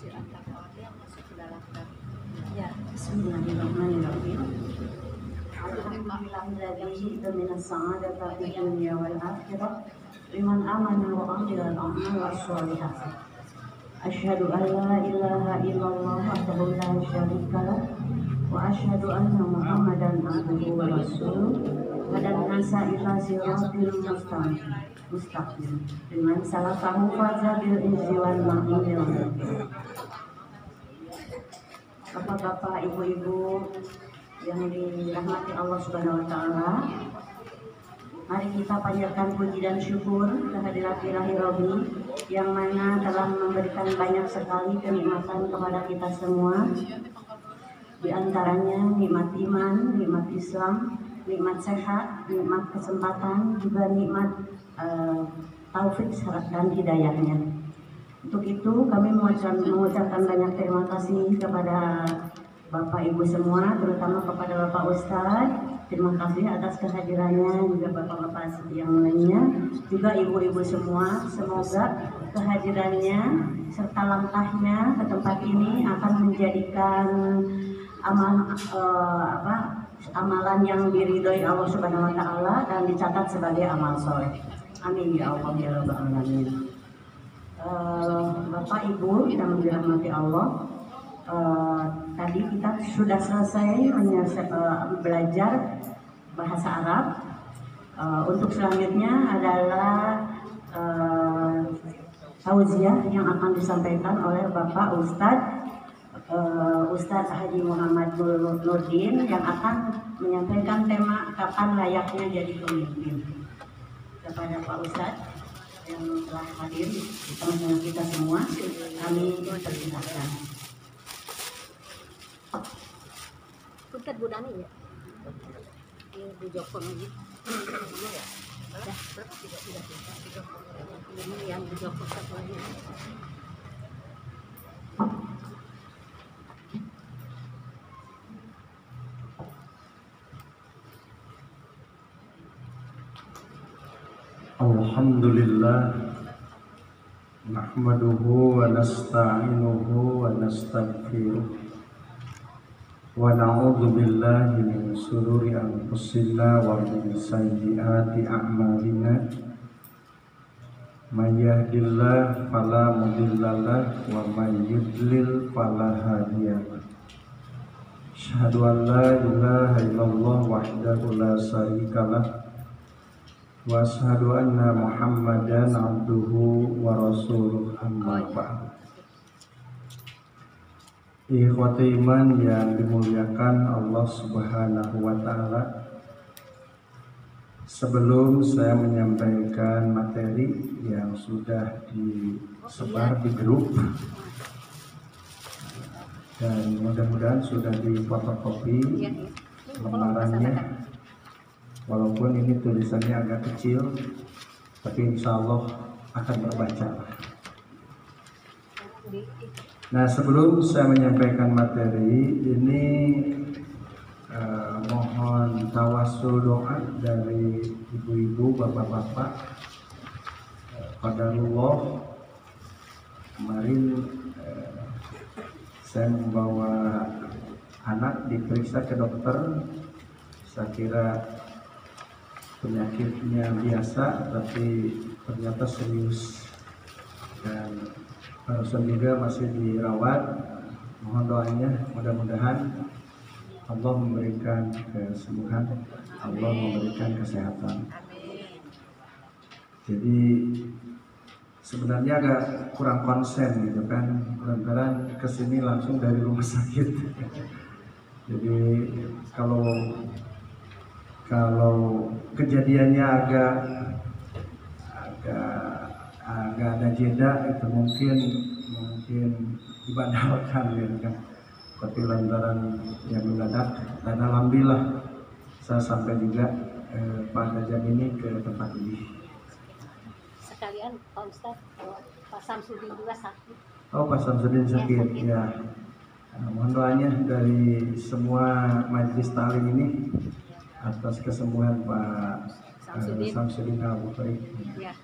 Ya, bismillahirrahmanirrahim. Alhamdulillahilladzi dzamina sa'adata fid dunya wal akhirah liman amana wa amila al-a'mal as-shalihat. Asyhadu an la ilaha illallah wahdahu la syarika lah wa asyhadu anna Muhammadan abduhu wa rasuluh wa dan nasa ila siratil mustaqim dengan salah kamu faza bil izzi wal ma'inil. Bapak-bapak, ibu-ibu yang dirahmati Allah Subhanahu wa taala, mari kita panjatkan puji dan syukur kehadirat Ilahi Robbi yang mana telah memberikan banyak sekali kenikmatan kepada kita semua. Di antaranya nikmat iman, nikmat Islam, nikmat sehat, nikmat kesempatan, juga nikmat taufik dan hidayahnya. Untuk itu kami mengucapkan banyak terima kasih kepada Bapak Ibu semua, terutama kepada Bapak Ustadz. Terima kasih atas kehadirannya, juga Bapak-Bapak yang lainnya, juga Ibu-Ibu semua. Semoga kehadirannya serta langkahnya ke tempat ini akan menjadikan amalan yang diridhoi Allah Subhanahu wa taala dan dicatat sebagai amal soleh. Amin ya Allah ya rabbal alamin. Bapak Ibu yang dirahmati Allah, tadi kita sudah selesai belajar bahasa Arab. Untuk selanjutnya adalah tauziah yang akan disampaikan oleh Bapak Ustadz Haji Muhammad Nurdin yang akan menyampaikan tema kapan layaknya jadi pemimpin. Kepada Pak Ustadz yang telah hadir di tengah-tengah kita semua, kami persilahkan. Ustadz Bu Dani ya? Ini Bu Joko lagi. Ya, ini yang Bu Joko satu lagi. Alhamdulillah, nahmaduhu wa nasta'inuhu wa nastaghfiruh wa na'udzu billahi min shururi anfusina wa min sayyiati a'malina. May yahdihillahu fala mudhillalah wa may yudlil fala hadiyalah. Asyhadu an la ilaha illallah wahdahu la syarikalah wa asyhadu anna Muhammadan abduhu wa rasuluh, amma ba'd. Ikhwati iman yang dimuliakan Allah Subhanahu wa taala, sebelum saya menyampaikan materi yang sudah disebar di grup dan mudah-mudahan sudah difotokopi lembarannya, walaupun ini tulisannya agak kecil, tapi insya Allah akan terbaca. Nah, sebelum saya menyampaikan materi ini, mohon tawasul doa dari ibu-ibu, bapak-bapak. Qadarullah, kemarin saya membawa anak diperiksa ke dokter. Saya kira penyakitnya biasa, tapi ternyata serius dan barusan juga masih dirawat. Mohon doanya, mudah-mudahan Allah memberikan kesembuhan, Allah memberikan kesehatan. Jadi sebenarnya agak kurang konsen gitu kan, lantaran kesini langsung dari rumah sakit. Jadi kalau kejadiannya agak ada jeda, itu mungkin dibandalkan gitu kan. Tapi lantaran yang mendadak, dan alhamdulillah saya sampai juga pada jam ini ke tempat ini. Sekalian Pak Ustadz, Pak Samsudin juga sakit. Oh, Pak Samsudin sakit ya. Mohon doanya dari semua majelis ta'lim ini atas kesembuhan Pak Samsudin Al Bukhari. Ya.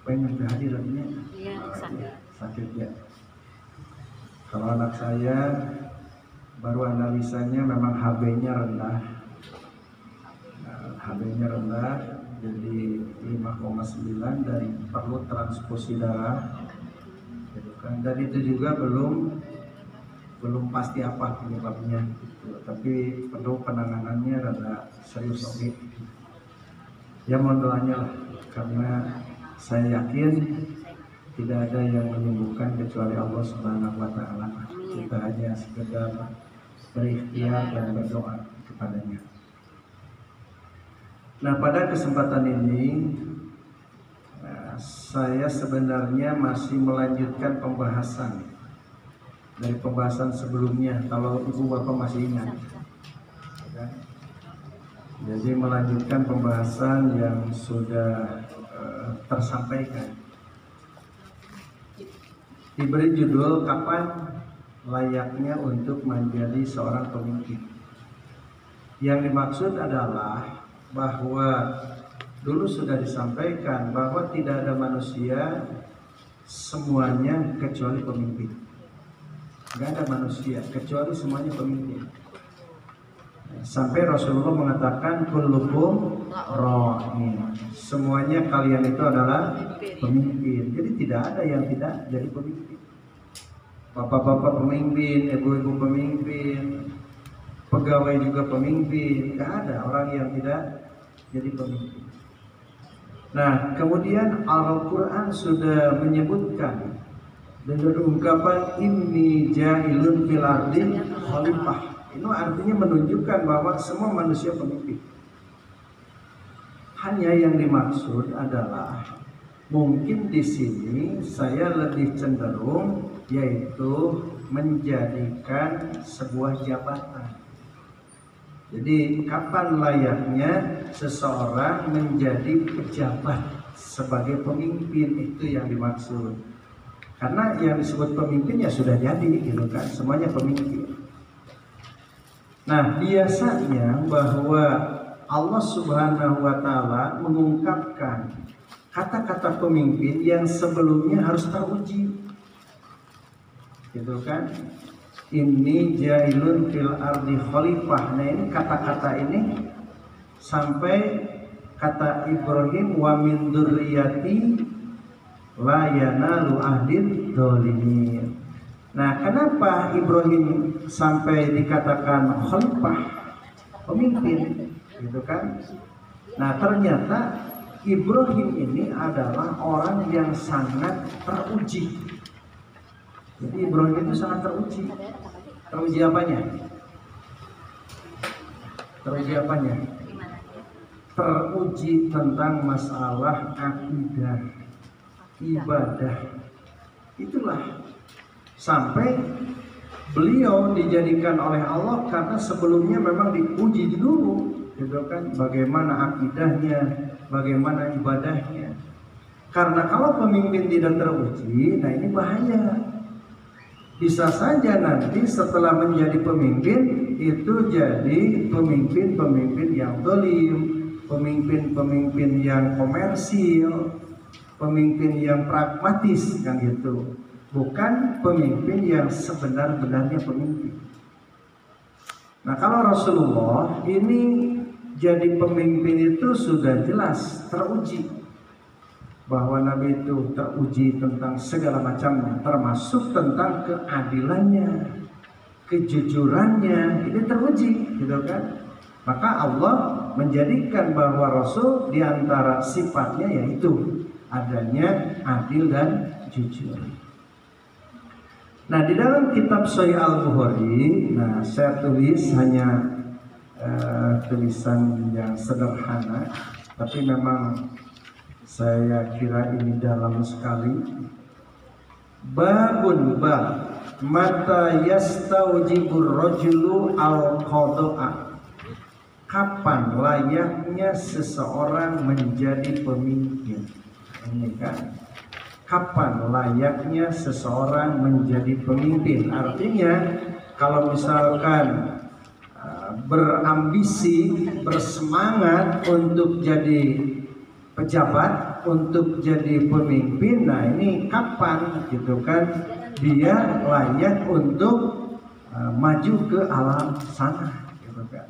pengen hadir artinya Iya, sakit. sakit ya. Kalau anak saya baru analisanya memang HB-nya rendah. HB-nya rendah jadi 5,9 dan perlu transfusi darah. Gitu kan. Dan itu juga belum pasti apa penyebabnya gitu. Tapi perlu penanganannya rada serius oke. Ya mohon doanya lah, karena saya yakin tidak ada yang menyembuhkan kecuali Allah Subhanahu wa taala. Kita hanya sekedar berikhtiar dan berdoa kepadanya. Nah, pada kesempatan ini saya sebenarnya masih melanjutkan pembahasan dari pembahasan sebelumnya, kalau ibu bapak masih ingat. Jadi melanjutkan pembahasan yang sudah tersampaikan. Diberi judul kapan layaknya untuk menjadi seorang pemimpin. Yang dimaksud adalah bahwa dulu sudah disampaikan bahwa tidak ada manusia semuanya kecuali pemimpin. Tidak ada manusia kecuali semuanya pemimpin. Sampai Rasulullah mengatakan kullukum ra'in. Semuanya kalian itu adalah pemimpin. Jadi tidak ada yang tidak jadi pemimpin. Bapak-bapak pemimpin, ibu-ibu pemimpin, pegawai juga pemimpin. Tidak ada orang yang tidak jadi pemimpin. Nah, kemudian Al-Quran sudah menyebutkan dengan ungkapan inni ja'ilun fil ardi khalifah. Itu artinya menunjukkan bahwa semua manusia pemimpin. Hanya yang dimaksud adalah mungkin di sini saya lebih cenderung yaitu menjadikan sebuah jabatan. Jadi kapan layaknya seseorang menjadi pejabat sebagai pemimpin, itu yang dimaksud. Karena yang disebut pemimpin ya sudah jadi gitu kan, semuanya pemimpin. Nah, biasanya bahwa Allah Subhanahu wa taala mengungkapkan kata-kata pemimpin yang sebelumnya harus teruji. Gitu kan? Inni jailun fil ardi khalifah. Nah, ini kata-kata ini sampai kata Ibrahim wa min dzurriyyati la yanalu ahdid dzalimin. Nah, kenapa Ibrahim sampai dikatakan khalifah, pemimpin, gitu kan? Nah, ternyata Ibrahim ini adalah orang yang sangat teruji. Jadi Ibrahim itu sangat teruji. Teruji apanya? Teruji apanya? Teruji tentang masalah akidah, ibadah. Itulah sampai beliau dijadikan oleh Allah karena sebelumnya memang diuji dulu, gitu kan? Bagaimana akidahnya, bagaimana ibadahnya. Karena kalau pemimpin tidak teruji, nah ini bahaya. Bisa saja nanti setelah menjadi pemimpin itu jadi pemimpin-pemimpin yang zalim, pemimpin-pemimpin yang komersil, pemimpin yang pragmatis kan gitu. Bukan pemimpin yang sebenar-benarnya pemimpin. Nah, kalau Rasulullah ini jadi pemimpin itu sudah jelas teruji. Bahwa Nabi itu teruji tentang segala macamnya, termasuk tentang keadilannya, kejujurannya, ini teruji, gitu kan? Maka Allah menjadikan bahwa Rasul diantara sifatnya yaitu adanya adil dan jujur. Nah, di dalam kitab Sahih Al-Bukhari, nah saya tulis hanya tulisan yang sederhana, tapi memang saya kira ini dalam sekali. Babun bab mata yastaujibur rajulu al-qada'a. Kapan layaknya seseorang menjadi pemimpin? Ini kan. Kapan layaknya seseorang menjadi pemimpin? Artinya kalau misalkan berambisi, bersemangat untuk jadi pejabat, untuk jadi pemimpin, nah ini kapan gitu kan dia layak untuk maju ke alam sana gitu kan.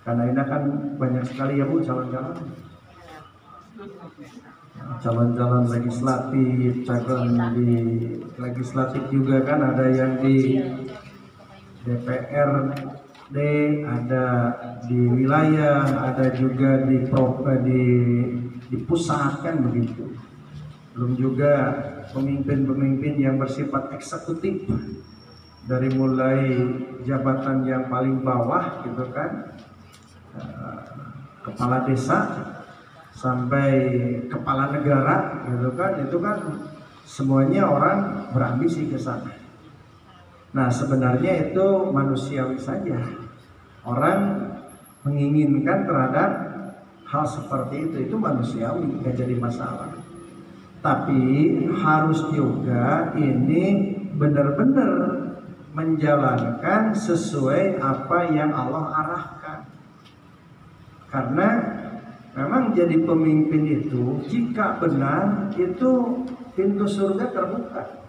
Karena ini kan banyak sekali ya Bu calon-calon legislatif, calon di legislatif juga kan ada yang di DPRD, ada di wilayah, ada juga di pusat kan begitu. Belum juga pemimpin-pemimpin yang bersifat eksekutif dari mulai jabatan yang paling bawah gitu kan, kepala desa sampai kepala negara gitu kan, itu kan semuanya orang berambisi ke sana. Nah sebenarnya itu manusiawi saja, orang menginginkan terhadap hal seperti itu manusiawi, nggak jadi masalah. Tapi harus juga ini benar-benar menjalankan sesuai apa yang Allah arahkan. Karena memang jadi pemimpin itu jika benar itu pintu surga terbuka.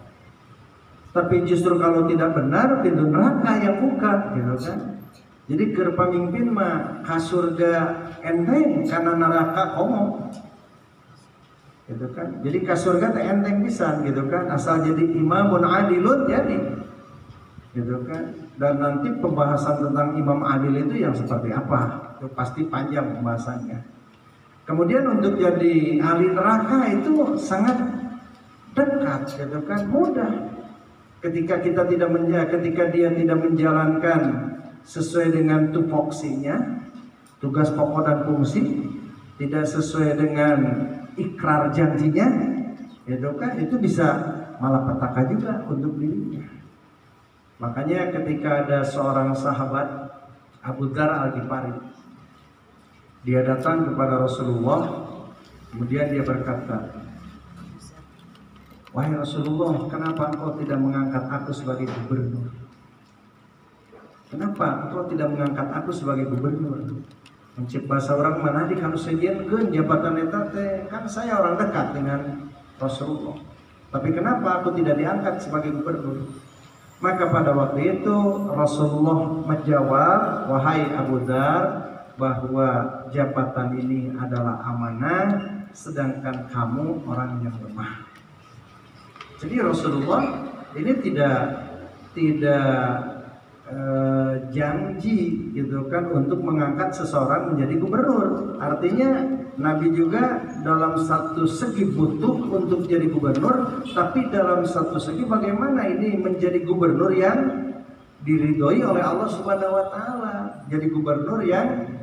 Tapi justru kalau tidak benar pintu neraka yang buka, gitu kan. Jadi ke pemimpin mah ka surga enteng karena neraka komo. Gitu kan. Jadi ka surga teh enteng pisan gitu kan, asal jadi imamun adilun jadi. Gitu kan. Dan nanti pembahasan tentang imam adil itu yang seperti apa? Itu pasti panjang pembahasannya. Kemudian untuk jadi ahli neraka itu sangat dekat, gitu kan, mudah. Ketika dia tidak menjalankan sesuai dengan tupoksinya, tugas pokok dan fungsi, tidak sesuai dengan ikrar janjinya, gitu kan, itu bisa malapetaka juga untuk dirinya. Makanya ketika ada seorang sahabat Abu Dzar Al-Ghifari, dia datang kepada Rasulullah, kemudian dia berkata, "Wahai Rasulullah, kenapa engkau tidak mengangkat aku sebagai gubernur? Kenapa engkau tidak mengangkat aku sebagai gubernur? Mencip bahasa orang mana di kalau sejenkeun jabatan eta teh, kan saya orang dekat dengan Rasulullah. Tapi kenapa aku tidak diangkat sebagai gubernur?" Maka pada waktu itu Rasulullah menjawab, "Wahai Abu Dzar, bahwa jabatan ini adalah amanah, sedangkan kamu orang yang lemah." Jadi Rasulullah ini tidak janji gitu kan untuk mengangkat seseorang menjadi gubernur. Artinya Nabi juga dalam satu segi butuh untuk jadi gubernur, tapi dalam satu segi bagaimana ini menjadi gubernur yang diridhoi oleh Allah Subhanahu wa taala. Jadi gubernur yang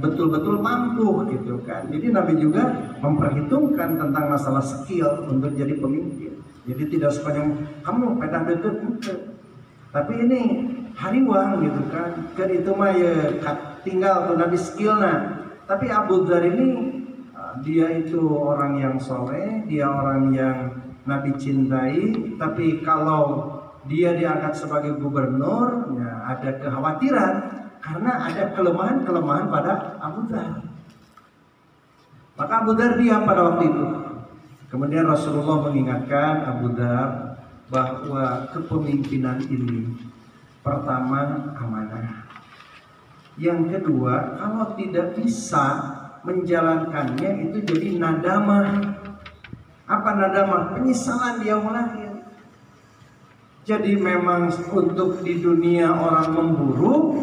betul-betul mampu gitu kan. Jadi Nabi juga memperhitungkan tentang masalah skill untuk jadi pemimpin. Jadi tidak sepanjang kamu pedah deket, tapi ini hariwang gitu kan. Kan itu mah ya tinggal tuh Nabi skillnya. Tapi Abu Dzar ini dia itu orang yang soleh, dia orang yang Nabi cintai. Tapi kalau dia diangkat sebagai gubernur, ya ada kekhawatiran karena ada kelemahan-kelemahan pada Abu Dzar. Maka Abu Dzar diam pada waktu itu. Kemudian Rasulullah mengingatkan Abu Dzar bahwa kepemimpinan ini pertama amanah. Yang kedua, kalau tidak bisa menjalankannya itu jadi nadamah. Apa nadamah? Penyesalan di yaumul akhir. Jadi memang untuk di dunia orang memburu,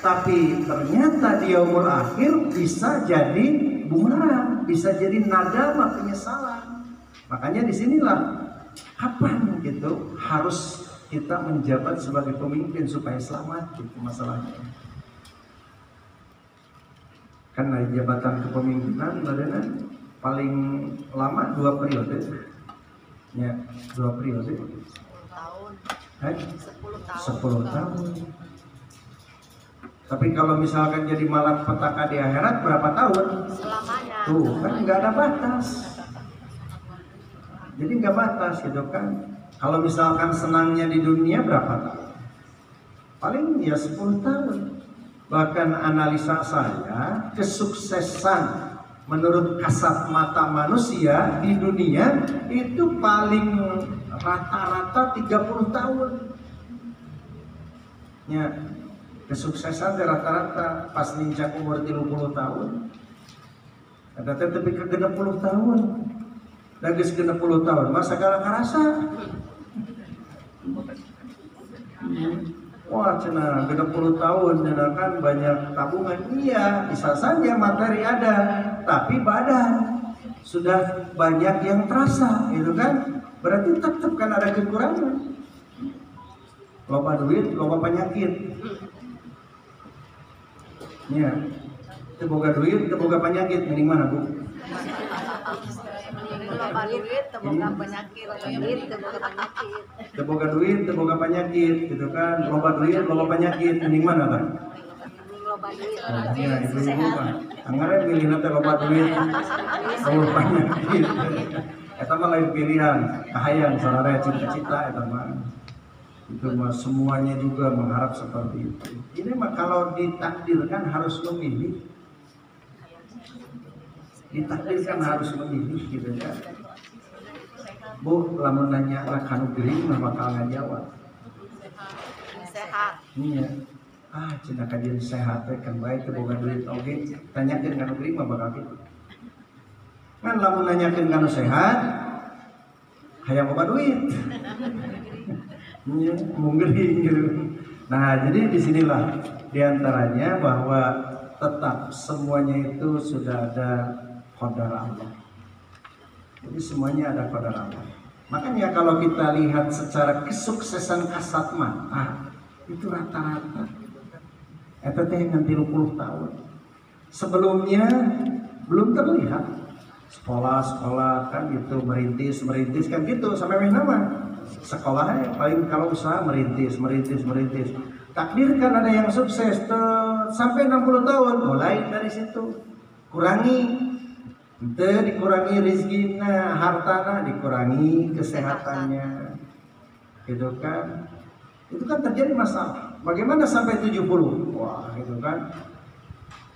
tapi ternyata di yaumul akhir bisa jadi bumerang, bisa jadi nadamah, penyesalan. Makanya disinilah kapan gitu harus kita menjabat sebagai pemimpin supaya selamat gitu masalahnya. Karena jabatan kepemimpinan paling lama 2 periode. Ya, 2 periode. 10 tahun. Tapi kalau misalkan jadi malapetaka di akhirat berapa tahun? Selamanya. Tuh, kan nggak ada batas. Jadi nggak batas gitu kan. Kalau misalkan senangnya di dunia berapa tahun? Paling ya 10 tahun. Bahkan analisa saya, kesuksesan menurut kasat mata manusia di dunia itu paling rata-rata 30 tahun. Ya, kesuksesan rata-rata pas nincak umur 30 tahun. Ada tapi ke 60 tahun. Lagi 60 tahun masa segala karasa. Wah, cenah 60 tahun cenah kan banyak tabungan. Iya, bisa saja materi ada, tapi badan sudah banyak yang terasa, gitu kan? Berarti tetap kan ada kekurangan. Loba duit, loba penyakit. Ya, teboga duit, teboga penyakit, mending mana bu? Loba duit, teboga penyakit, Teboga duit, teboga penyakit, gitu kan? Loba duit, loba penyakit, mending mana kan? Loba duit, Ya, ibu-ibu kan. Anggaran milih nanti loba duit, loba penyakit. Eta mah lain pilihan, kahayang saudara cita-cita eta mah. Itu mah semuanya juga mengharap seperti itu. Ini mah kalau ditakdirkan harus memilih. Ditakdirkan harus memilih gitu kan. Bu, lamun nanya anak kanu gering mah bakal ngajawab. sehat. Iya. Cenah kajian sehat teh kan bae teu boga duit oge. Tanyakeun kanu gering mah bakal kitu. Kan lamun nanyakeun kanu sehat, hayang boga duit. Iya, mau gering gitu. Nah, jadi disinilah diantaranya bahwa tetap semuanya itu sudah ada qadar Allah. Jadi semuanya ada qadar Allah. Makanya kalau kita lihat secara kesuksesan kasat mata itu rata-rata eta teh ngan 30 tahun. Sebelumnya belum terlihat. Sekolah-sekolah kan gitu merintis kan gitu sampai nama. Sekolahnya paling kalau usaha merintis. Takdirkan ada yang sukses sampai 60 tahun mulai dari situ kurangi dikurangi rizkinya, hartana dikurangi kesehatannya, gitu kan? Itu kan terjadi masalah. Bagaimana sampai 70? Wah, gitu kan?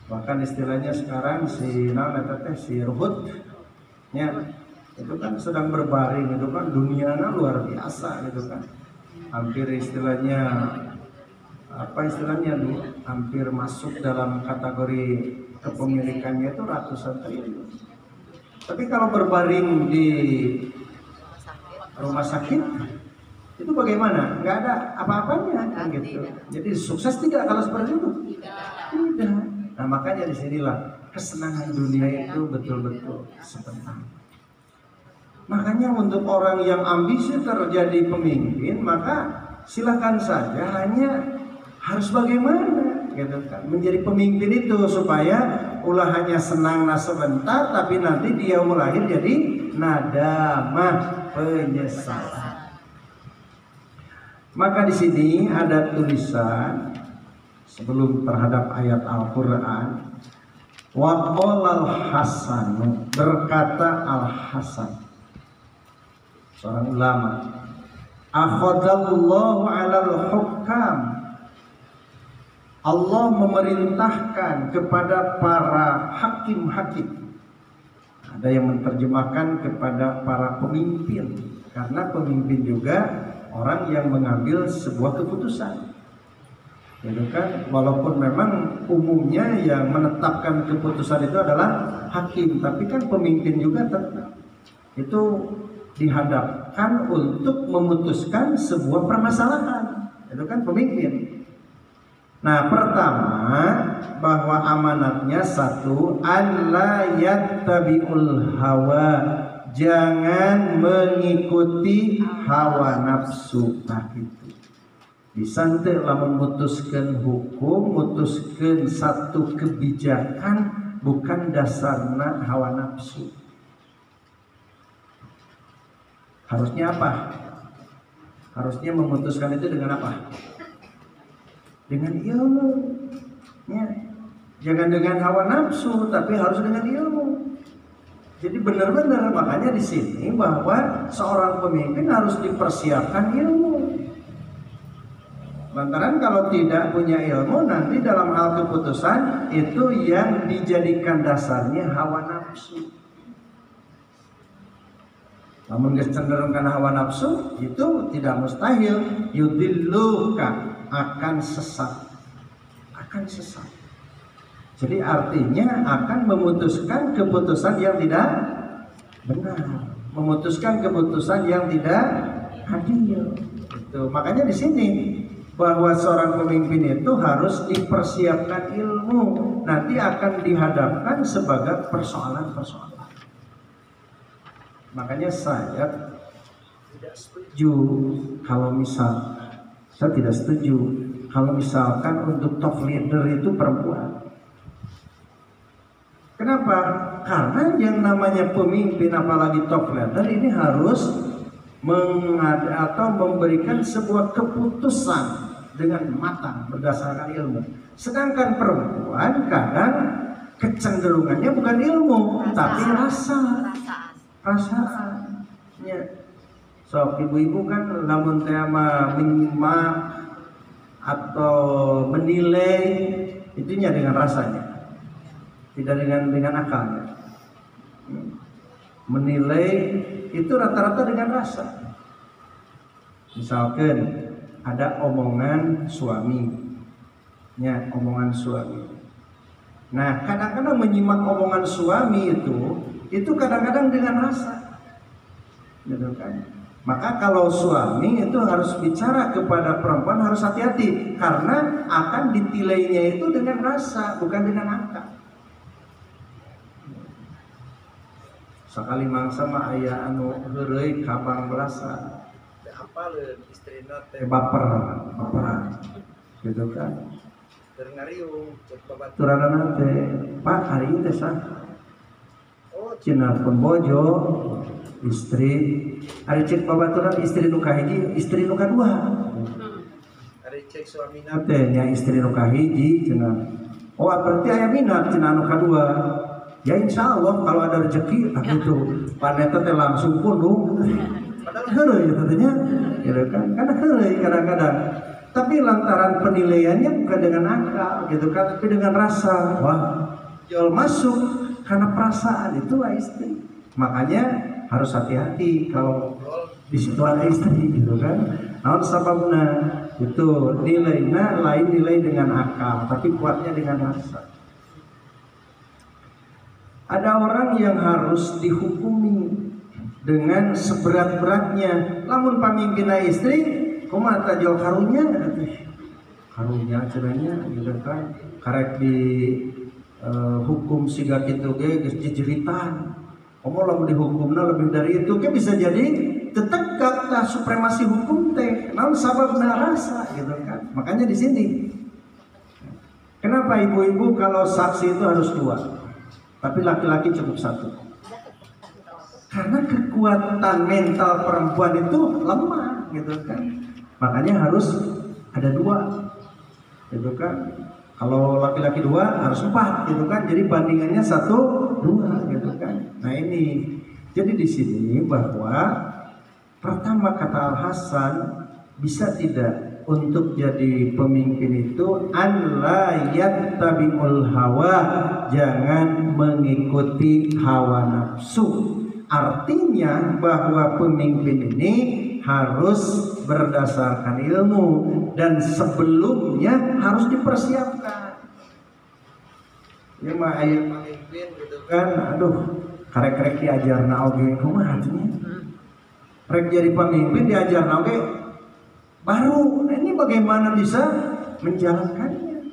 Bahkan istilahnya sekarang si Ruhut, ya, itu kan sedang berbaring, itu kan dunianya luar biasa, gitu kan? Hampir istilahnya hampir masuk dalam kategori kepemilikannya itu ratusan triliun. Tapi kalau berbaring di rumah sakit itu bagaimana? Nggak ada apa-apanya kan gitu. Jadi sukses tidak kalau seperti itu? Tidak. Nah makanya disinilah kesenangan dunia itu betul-betul sebentar. Makanya untuk orang yang ambisi terjadi pemimpin, maka silakan saja, hanya harus bagaimana gitu kan, menjadi pemimpin itu supaya ulah hanya senang sebentar, tapi nanti dia lahir jadi nadamah, penyesalan. Maka di sini ada tulisan sebelum terhadap ayat Al-Qur'an, wa qala al-Hasan, berkata Al-Hasan, seorang ulama, akhadallahu 'alal hukam, Allah memerintahkan kepada para hakim-hakim. Ada yang menerjemahkan kepada para pemimpin, karena pemimpin juga orang yang mengambil sebuah keputusan. Gitu kan? Walaupun memang umumnya yang menetapkan keputusan itu adalah hakim, tapi kan pemimpin juga tetap itu dihadapkan untuk memutuskan sebuah permasalahan. Itu kan pemimpin. Nah, pertama bahwa amanatnya satu, alla yattabi'ul hawa, jangan mengikuti hawa nafsu. Nah itu bisa teh lamun memutuskan hukum, memutuskan satu kebijakan bukan dasarna hawa nafsu. Harusnya apa? Harusnya memutuskan itu dengan apa? Dengan ilmu, ya. Jangan dengan hawa nafsu, tapi harus dengan ilmu. Jadi benar-benar, makanya di sini bahwa seorang pemimpin harus dipersiapkan ilmu. Lantaran kalau tidak punya ilmu, nanti dalam hal keputusan itu yang dijadikan dasarnya hawa nafsu. Namun cenderung karena hawa nafsu itu tidak mustahil yudilluka, akan sesat. Jadi artinya akan memutuskan keputusan yang tidak benar, memutuskan keputusan yang tidak adil. Itu makanya di sini bahwa seorang pemimpin itu harus dipersiapkan ilmu, nanti akan dihadapkan sebagai persoalan-persoalan. Makanya saya tidak setuju kalau misalkan untuk top leader itu perempuan. Kenapa? Karena yang namanya pemimpin apalagi top leader ini harus memberikan sebuah keputusan dengan matang berdasarkan ilmu. Sedangkan perempuan kadang kecenderungannya bukan ilmu, tapi perasaan. Ya. So ibu-ibu kan lamun tema menyimak atau menilai itunya dengan rasanya. Tidak dengan akalnya. Menilai itu rata-rata dengan rasa. Misalkan ada omongan suami. Nah, kadang-kadang menyimak omongan suami itu kadang-kadang dengan rasa. Gitu kan? Maka kalau suami itu harus bicara kepada perempuan harus hati-hati karena akan ditilainya itu dengan rasa, bukan dengan akal. Sakali mangsa mah aya anu heureuy kabang belasa. Teu hafaleun istrina teh baperan. Gitu kan. Keur ngariung cek babaturanna teh, "Pak, hari ieu teh saha?" Oh, cenah pun bojo, istri. Ari cek babaturan istri nu kahiji, istri nu kadua. Ari cek suamina teh nya istri nu kahiji cenah. Oh, berarti aya minat cenah nu kadua. Ya insya Allah kalau ada rezeki gitu paneta teh langsung pundung padahal heureuy tentunya gitu kan karena heureuy kadang-kadang tapi lantaran penilaiannya bukan dengan akal gitu kan tapi dengan rasa wah jual masuk karena perasaan itulah istri makanya harus hati-hati kalau di situ ada istri gitu kan naon sababna itu nilainya lain nilai dengan akal tapi kuatnya dengan rasa. Ada orang yang harus dihukumi dengan seberat-beratnya. Lamun pamimpinna istri, kumaha tajol karunya cenanya gitu kan. Karek di hukum siga kitu ge geus jejeritan. Lamun dihukumna lebih dari itu ge bisa jadi tetegak tah supremasi hukum teh. Naon sababna rasa gitu kan. Makanya di sini. Kenapa ibu-ibu kalau saksi itu harus 2? Tapi laki-laki cukup 1. Karena kekuatan mental perempuan itu lemah gitu kan. Makanya harus ada 2. Gitu kan. Kalau laki-laki 2 harus 4 gitu kan. Jadi bandingannya 1, 2 gitu kan. Nah ini. Jadi di sini bahwa pertama kata Al Hasan bisa tidak untuk jadi pemimpin itu an la yattabi'ul hawa, jangan mengikuti hawa nafsu. Artinya bahwa pemimpin ini harus berdasarkan ilmu dan sebelumnya harus dipersiapkan. Ya mah aya pemimpin gitu kan, aduh karek-karek diajarna oge kumaha atunya. Rek jadi pemimpin diajarna oge baru, nah ini bagaimana bisa menjalankannya?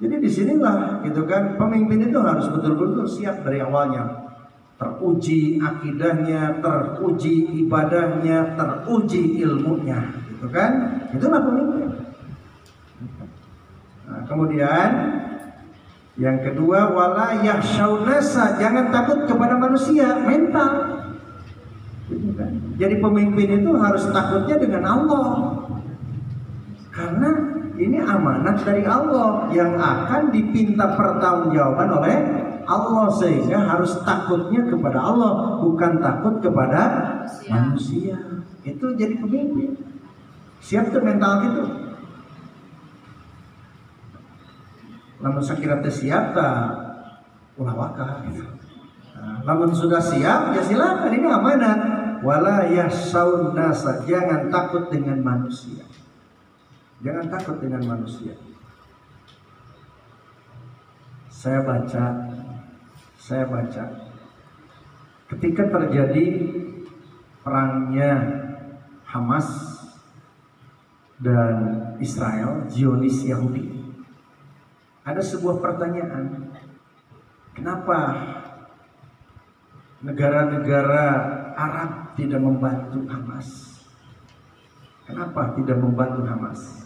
Jadi disinilah gitu kan pemimpin itu harus betul-betul siap dari awalnya, teruji akidahnya, teruji ibadahnya, teruji ilmunya, gitu kan? Itulah pemimpin. Nah, kemudian yang kedua wala yakhshaunasa, jangan takut kepada manusia, mental. Jadi pemimpin itu harus takutnya dengan Allah. Karena ini amanat dari Allah yang akan dipinta pertanggungjawaban oleh Allah, sehingga harus takutnya kepada Allah, bukan takut kepada manusia. Itu jadi pemimpin. Siap tuh mental gitu. Lamun sakira teu siap tah ulah waka gitu. Nah, lamun sudah siap ya silakan, ini amanat. Wala yahsaun nasa, jangan takut dengan manusia. Jangan takut dengan manusia. Saya baca ketika terjadi perangnya Hamas dan Israel, Zionis Yahudi, ada sebuah pertanyaan, kenapa negara-negara Arab tidak membantu Hamas? Kenapa tidak membantu Hamas?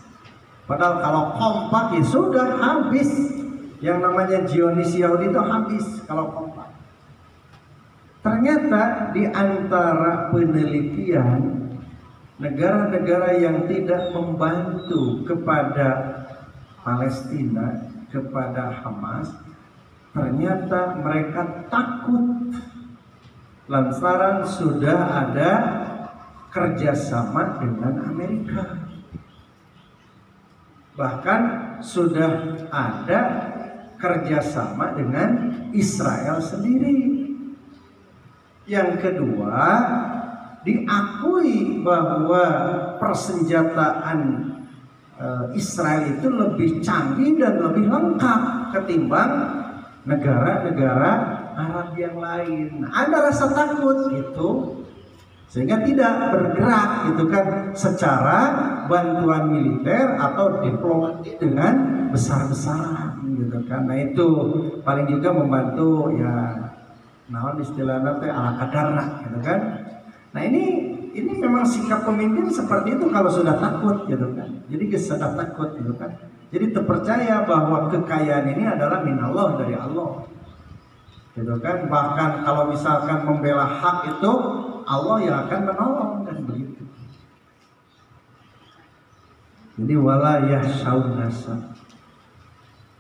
Padahal kalau kompak ya sudah habis. Yang namanya Zionis Yahudi itu habis kalau kompak. Ternyata di antara penelitian negara-negara yang tidak membantu kepada Palestina, kepada Hamas, ternyata mereka takut lantaran sudah ada kerjasama dengan Amerika. Bahkan sudah ada kerjasama dengan Israel sendiri. Yang kedua, diakui bahwa persenjataan Israel itu lebih canggih dan lebih lengkap ketimbang negara-negara Arab yang lain. Ada rasa takut gitu, sehingga tidak bergerak gitu kan secara bantuan militer atau diplomasi dengan besar-besaran gitu kan. Nah itu paling juga membantu ya naon istilahnya teh ala kadarna gitu kan. Nah ini memang sikap pemimpin seperti itu kalau sudah takut gitu kan. Jadi sudah takut gitu kan. Jadi terpercaya bahwa kekayaan ini adalah minallah, dari Allah gitu kan. Bahkan kalau misalkan membela hak itu Allah yang akan menolong dan begitu. Jadi wala yahsaun nasa,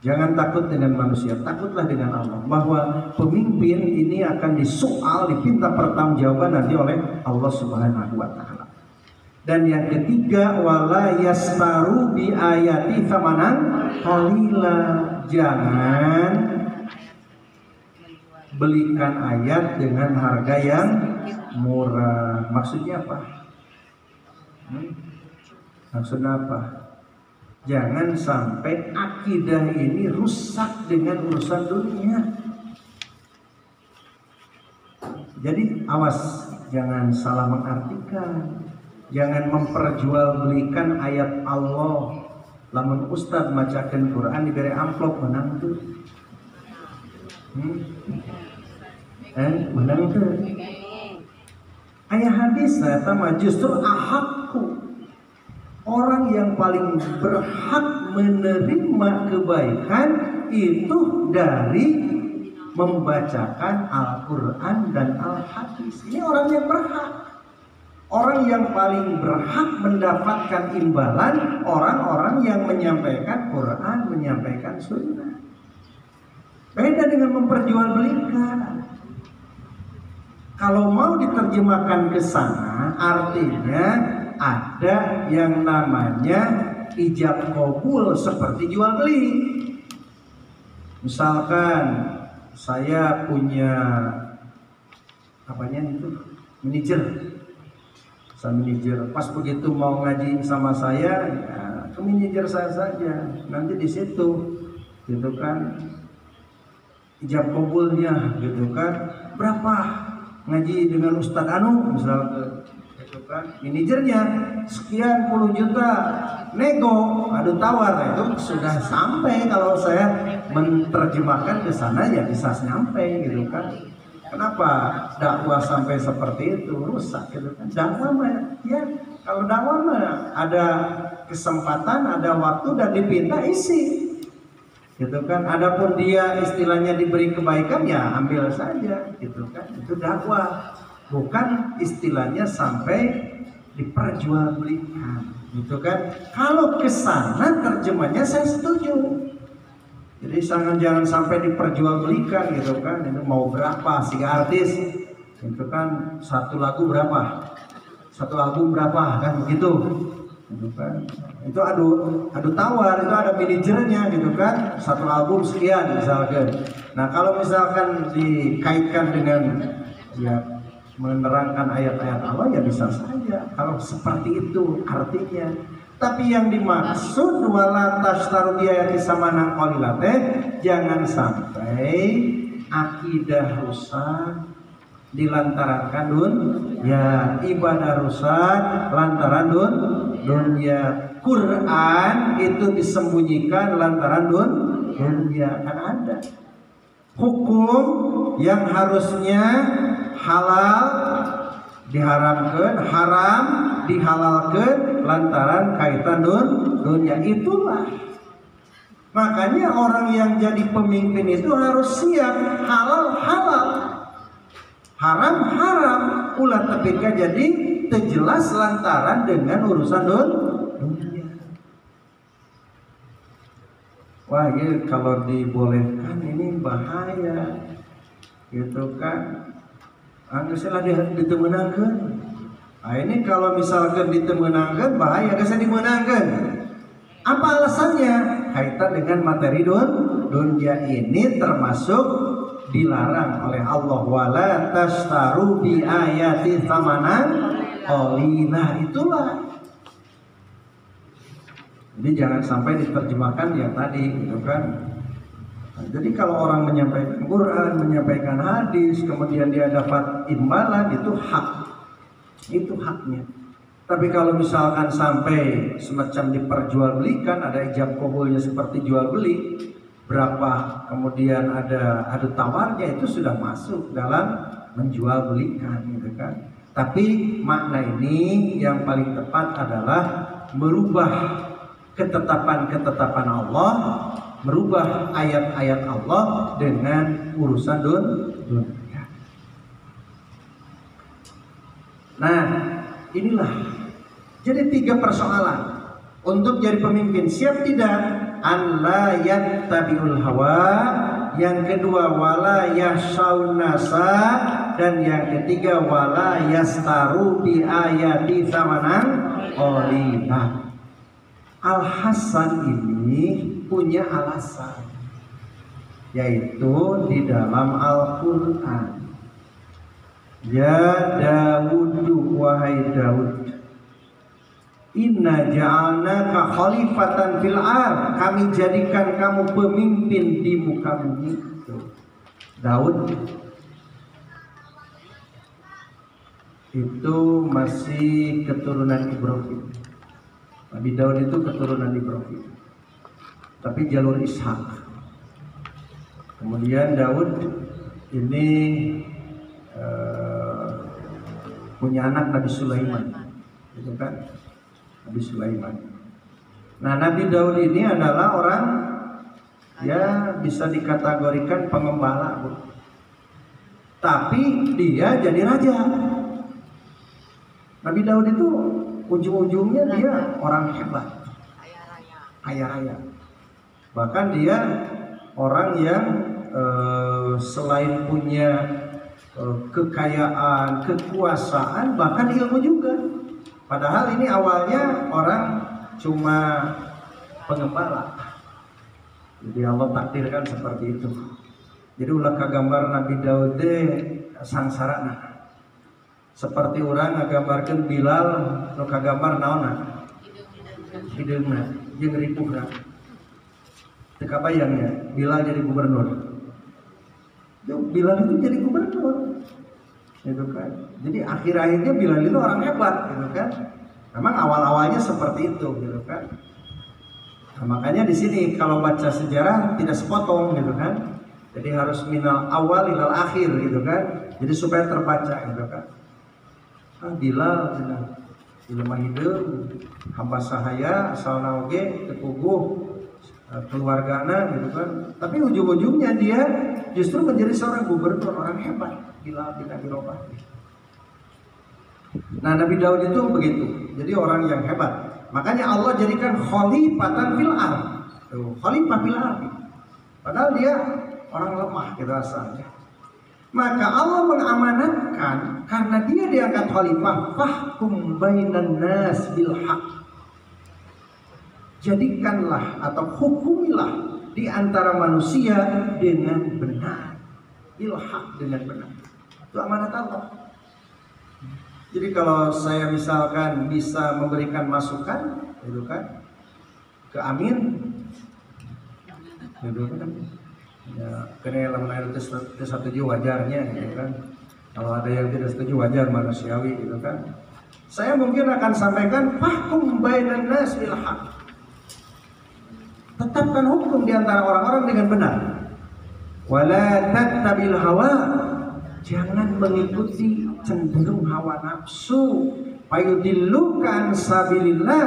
jangan takut dengan manusia, takutlah dengan Allah. Bahwa pemimpin ini akan disoal, dipinta pertanggungjawaban nanti oleh Allah Subhanahu wa taala. Dan yang ketiga, wala yastaru bi ayati tsamanan qalila, jangan belikan ayat dengan harga yang murah. Maksudnya apa? Maksudnya apa? Jangan sampai akidah ini rusak dengan urusan dunia. Jadi awas, jangan salah mengartikan, jangan memperjualbelikan ayat Allah. Lamun ustad macakeun Quran diberi amplop menang tuh. Menang tuh. Ayat hadis saya mah justru ahakku, orang yang paling berhak menerima kebaikan itu dari membacakan Al-Quran dan Al-Hadis. Ini orang yang berhak. Orang yang paling berhak mendapatkan imbalan orang-orang yang menyampaikan Quran, menyampaikan sunnah. Beda dengan memperjualbelikan. Kalau mau diterjemahkan ke sana, artinya ada yang namanya ijab kabul seperti jual beli. Misalkan saya punya apanya itu manajer, pas begitu mau ngaji sama saya, ya, ke manajer saya saja, nanti di situ, gitu kan, ijab kabulnya, gitu kan, berapa ngaji dengan Ustadz Anu, misalkan. Kan manajernya sekian puluh juta, nego adu tawar, itu sudah sampai. Kalau saya menerjemahkan ke sana ya bisa sampai gitu kan. Kenapa dakwah sampai seperti itu rusak gitu kan? Dakwah mah ya, kalau dakwah mah ada kesempatan, ada waktu dan dipinta isi gitu kan. Adapun dia istilahnya diberi kebaikan ya ambil saja gitu kan. Itu dakwah. Bukan istilahnya sampai diperjualbelikan, gitu kan? Kalau kesana terjemahnya saya setuju. Jadi jangan sampai diperjualbelikan, gitu kan? Itu mau berapa si artis, gitu kan? Satu lagu berapa? Satu album berapa? Kan begitu. gitu kan. Itu adu tawar, itu ada manajernya gitu kan, satu album sekian misalkan. Nah kalau misalkan dikaitkan dengan ya menerangkan ayat-ayat Allah ya bisa saja kalau seperti itu artinya. Tapi yang dimaksud wala tashtaru bi ayati samanan qalila jangan sampai akidah rusak dilantaran ya ibadah rusak lantaran dunia. Quran itu disembunyikan lantaran dunia. Kan ada hukum yang harusnya halal diharamkan, haram dihalalkan lantaran kaitan dunia. Itulah makanya orang yang jadi pemimpin itu harus siap halal halal, haram haram, ulah tepika jadi terjelas lantaran dengan urusan dunia. Wah ya kalau dibolehkan ini bahaya gitu kan. Anggeslah ditemenangkan. Nah ini kalau misalkan ditemenangkan bahaya, anggeslah dimenangkan. Apa alasannya? Kaitan dengan materi dunia ini termasuk dilarang oleh Allah wala tashtaru bi ayati tsamanan qalila. Itulah. Jadi jangan sampai diterjemahkan yang tadi gitu kan. Nah, jadi kalau orang menyampaikan Quran, menyampaikan hadis, kemudian dia dapat imbalan, itu hak, itu haknya. Tapi kalau misalkan sampai semacam diperjualbelikan, ada ijab kabulnya seperti jual beli, berapa kemudian ada adu tawarnya, itu sudah masuk dalam menjual belikan, gitu kan. Tapi makna ini yang paling tepat adalah merubah ketetapan-ketetapan Allah, merubah ayat-ayat Allah dengan urusan dunia. Nah, inilah. Jadi 3 persoalan untuk jadi pemimpin. Siap tidak? An la yattabi'ul hawa. Yang kedua wala yahshaun nasa. Dan yang ketiga wala yastaru bi ayati tsamanan qalila. Al-Hasan ini punya alasan, yaitu di dalam Al-Quran. Ya Dawudu, wahai Daud, inna ja'alnaka khalifatan fil ard, kami jadikan kamu pemimpin di muka bumi. Daud itu masih keturunan Ibrahim. Nabi Daud itu keturunan Ibrahim, tapi jalur Ishak. Kemudian Daud ini punya anak Nabi Sulaiman, gitu kan? Nabi Sulaiman. Nah, Nabi Daud ini adalah orang ya bisa dikategorikan pengembala, Bu. Tapi dia jadi raja. Nabi Daud itu ujung-ujungnya dia orang hebat, kaya raya. Bahkan dia orang yang selain punya kekayaan, kekuasaan, bahkan ilmu juga. Padahal ini awalnya orang cuma pengembala. Jadi Allah takdirkan seperti itu. Jadi ulah kagambar Nabi Daud sangsarana. Seperti orang ngagambarkeun Bilal nu kagambar naonna? Hideungna jeung ripuhna. Teu kabayangnya Bilal jadi gubernur. Bilal itu jadi gubernur. Gitu kan. Jadi akhir-akhirnya Bilal itu orang hebat gitu kan. Memang awal-awalnya seperti itu gitu kan. Nah, makanya di sini kalau baca sejarah tidak sepotong gitu kan. Jadi harus minal awal ilal akhir gitu kan. Jadi supaya terbaca gitu kan. Bilal ilmu hidup hamba sahaya asal nauge tepuguh keluargana gitu kan. Tapi ujung-ujungnya dia justru menjadi seorang gubernur, orang hebat. Bilal bin Abi Rabah. Nah, Nabi Daud itu begitu. Jadi orang yang hebat. Makanya Allah jadikan khalifatan fil ardh. Khalifah fil ardh. Padahal dia orang lemah gitu asalnya. Maka Allah mengamanatkan karena dia diangkat khalifah, fahkum bainan nas bil haq. jadikanlah atau hukumilah di antara manusia dengan benar, ilhaq dengan benar. Itu amanat Allah. Jadi kalau saya misalkan bisa memberikan masukan, itu kan ke Amin, itu kan ya karena lamun aya teu setuju wajarnya, gitu kan. Kalau ada yang tidak setuju wajar, manusiawi, gitu kan. Saya mungkin akan sampaikan fahkum bainan nas bil haq. Tetapkan hukum di antara orang-orang dengan benar. Wala tattabil hawa. Jangan mengikuti cenderung hawa nafsu. Fayudilluka an sabilillah.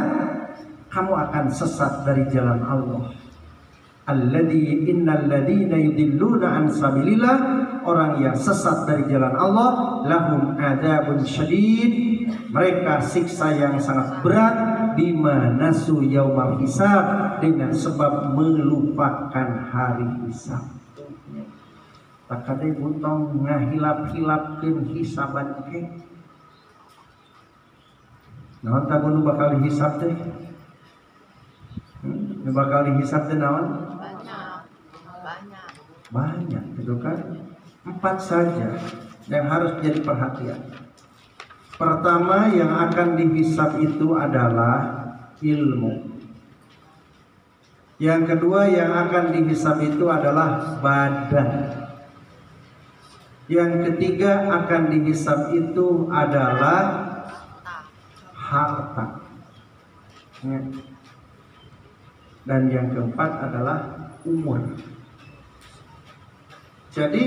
Kamu akan sesat dari jalan Allah. Alladzi innal ladzina yudilluna an sabilillah, orang yang sesat dari jalan Allah, lahum adzabun syadid, mereka siksa yang sangat berat, bima nasu yaumal hisab, dengan sebab melupakan hari hisab. Tak kade butong ngahilap-hilapkeun hisaban ke. Naon ta nu bakal dihisab teh? Nu bakal dihisab teh naon? Banyak, gitu kan? 4 saja yang harus jadi perhatian. Pertama yang akan dihisab itu adalah ilmu. Yang kedua yang akan dihisab itu adalah badan. Yang ketiga akan dihisab itu adalah harta. Dan yang keempat adalah umur. Jadi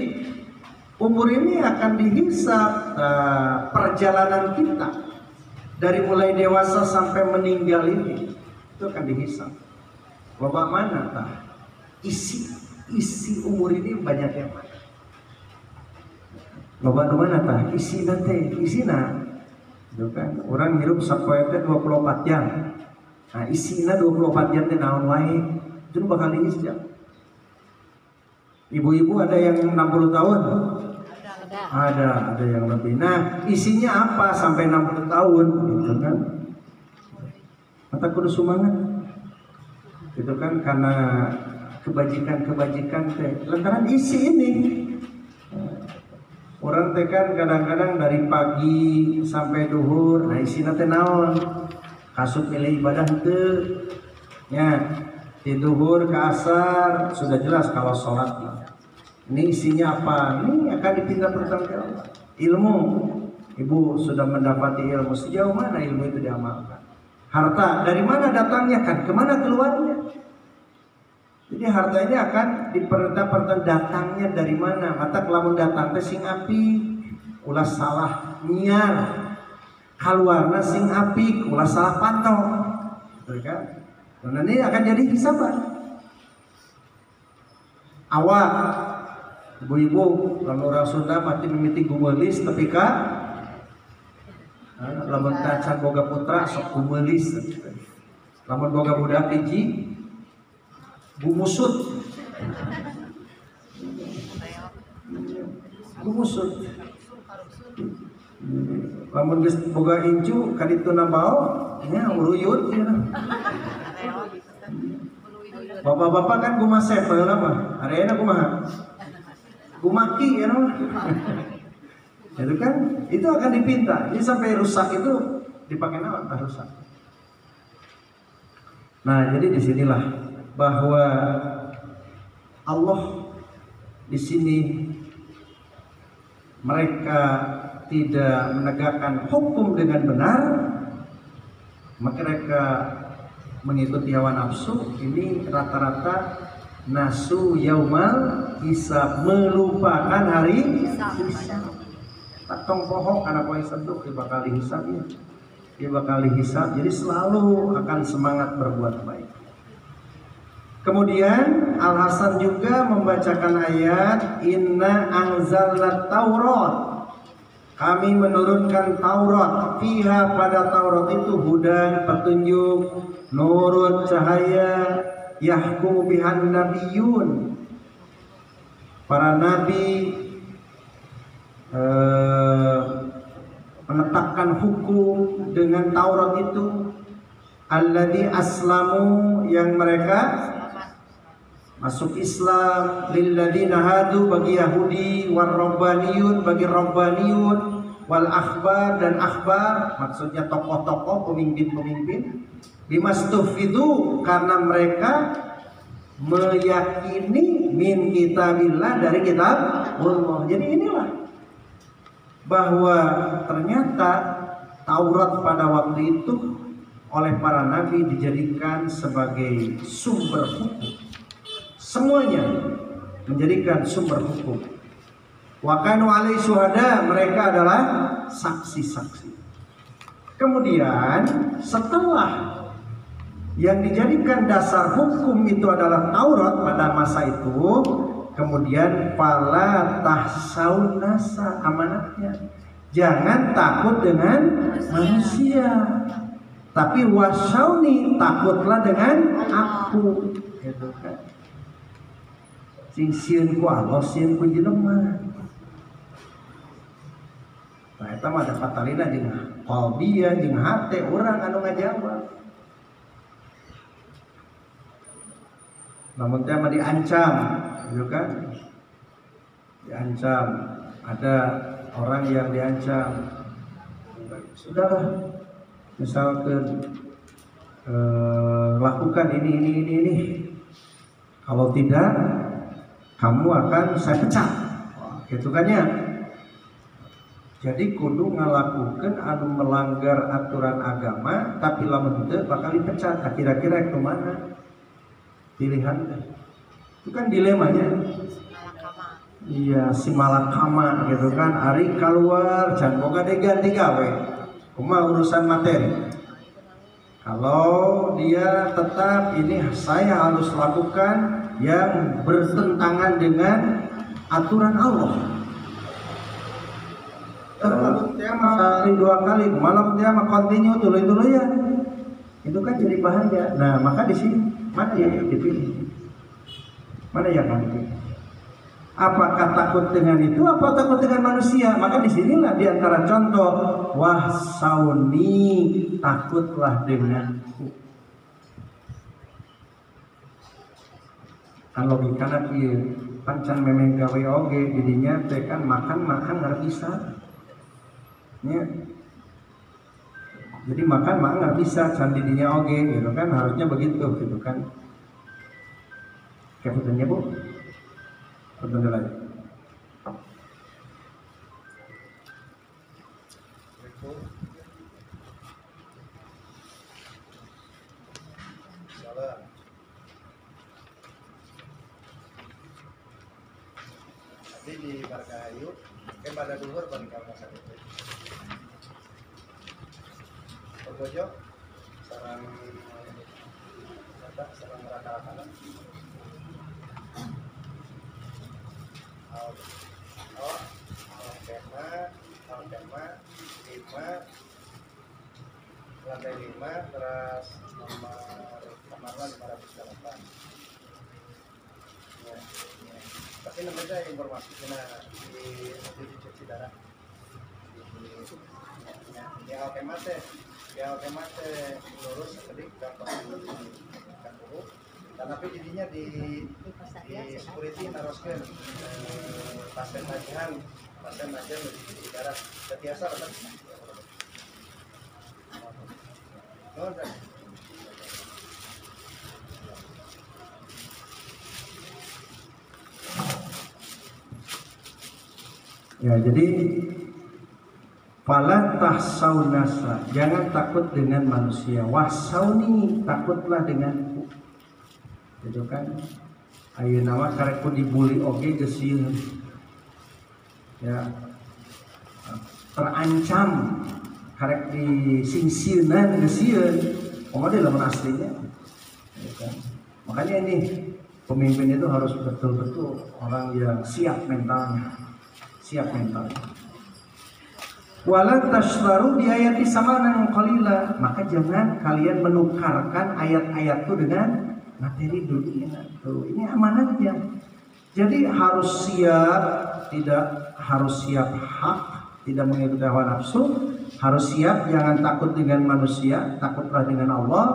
umur ini akan dihisab perjalanan kita dari mulai dewasa sampai meninggal ini, itu akan dihisab. Bapak mana tah? Isi umur ini banyak yang mana? Bapak mana tah? Isi nanti, isina. Itu kan orang hirup sapoe teh 24 jam. Nah, isina 24 jam teh naon wae? Itu bakal dihisab. Ibu-ibu ada yang 60 tahun? Ada yang lebih. Nah, isinya apa sampai 60 tahun? Gitu kan? Mata kudu semangat. Gitu kan, karena kebajikan teh. Lantaran isi ini. Orang teh kan kadang-kadang dari pagi sampai duhur, nah isina teh naon? Kasut milih ibadah teu. Ya. Di duhur ke asar sudah jelas kalau sholat. Ini isinya apa? Ini akan dipindah bertanggung jawab. Ilmu, ibu sudah mendapati ilmu, sejauh mana ilmu itu diamalkan? Harta, dari mana datangnya kan? Kemana keluarnya? Jadi harta ini akan diperintah datangnya dari mana? Mata kelamun datang teh sing api, ulah salah nyiar. Keluarna sing api, ulah salah pantau. Betul kan? Dan ini akan jadi hisaban. Awak, ibu-ibu, kalau orang Sunda mati mimiti gumelis, tapi kan lamun tacan boga putra sok gumelis. Lamun boga budak hiji gumusut. Gumusut. Lamun geus boga incu kaditu nambao nya uruyut ya. Bapak-bapak kan gumasep baheula mah. Areana kumaha? Gumaki ya noh. Itu kan itu akan dipinta. Jadi sampai rusak itu dipakai naon tah rusak. Nah, jadi disinilah bahwa Allah di sini mereka tidak menegakkan hukum dengan benar, maka mereka mengikuti hawa nafsu. Ini rata-rata nasu yaumal hisab, melupakan hari hisab. Tatong pohok karena poin sentuh dia bakal dihisab ya. Dia bakal dihisab, jadi selalu akan semangat berbuat baik. Kemudian Al Hasan juga membacakan ayat Inna anzalna Taurat, kami menurunkan Taurat, fiha pada Taurat itu hudan petunjuk, nurun cahaya, yahkumu bihan nabiyun, para nabi menetapkan hukum dengan Taurat itu. alladzi aslamu, yang mereka masuk Islam, lilladzina hadu, bagi Yahudi, war rabbaniyun, bagi rabbaniyun, wal akhbar, dan akhbar, maksudnya tokoh-tokoh, pemimpin-pemimpin, bimastufidu, karena mereka meyakini min kitabillah, dari kitab Allah. Jadi inilah bahwa ternyata Taurat pada waktu itu oleh para nabi dijadikan sebagai sumber hukum. Semuanya menjadikan sumber hukum. Wa kanu alaihi syuhada, mereka adalah saksi-saksi. Kemudian setelah yang dijadikan dasar hukum itu adalah Taurat pada masa itu, kemudian fala tahsaun nasa, amanatnya jangan takut dengan manusia, tapi wasyauni, takutlah dengan aku, gitu kan. Sing sieun ku Allah, sieun ku jelema. Nah, eta mah ada fatalina jeung qalbiyah jeung hate urang anu ngajawab. Namun dia mah diancam, gitu kan? Diancam. Ada orang yang diancam. Sudahlah, misalkan lakukan ini. Kalau tidak, kamu akan saya pecat. Gitu kan ya? Jadi kudu ngalakukan anu melanggar aturan agama, tapi lamun teu bakal dipecat. Kira-kira ke mana? Pilihan itu kan dilemanya. Iya, si malakama gitu kan, ari keluar can boga diganti gawe. Kumaha urusan materi. Kalau dia tetap ini saya harus lakukan yang bertentangan dengan aturan Allah. Terus dia mah 2 kali, malam dia mah continue dulu ya. Itu kan jadi bahaya. Nah, maka di sini mana yang dipilih? Mana yang dipilih? Apakah takut dengan itu, apa takut dengan manusia? Maka disinilah diantara contoh, wahsauni, takutlah denganku. Kan logikana kieu, pancan memeng gawe oge, jadinya teh kan makan nggak bisa. Ya. Jadi makan nggak bisa, can didinya oge, gitu kan, harusnya begitu, gitu kan. Kayak betulnya bu. Betul lagi. Salam. Nanti di Margahayu, pada duhur balik ke rumah sakit. Pokoknya sarang rata-rata. Al-Kema 5 lantai 5 teras kamarnya 508 ya. Tapi namanya informasi di cuci darah di Al-Kema lurus sekedik gampang kan dulu. Tapi jadinya di security naroskeun pasien majian di darah biasa kan. Ya, jadi fala tahsaunasa, jangan takut dengan manusia, wasauni, takutlah denganku. Gitu kan, ayeuna mah karek ku dibully oge geus sieun. Ya, terancam karek disingsieunan geus sieun. Komo deui lamun aslinya. Gitu kan. Makanya ini pemimpin itu harus betul-betul orang yang siap mentalnya. Wala tashtaru bi ayati samanan qalila, maka jangan kalian menukarkan ayat-ayat itu dengan materi dunia. Tuh, ini amanatnya. Jadi harus siap, tidak harus siap hak, tidak mengikuti hawa nafsu, Harus siap, jangan takut dengan manusia, takutlah dengan Allah,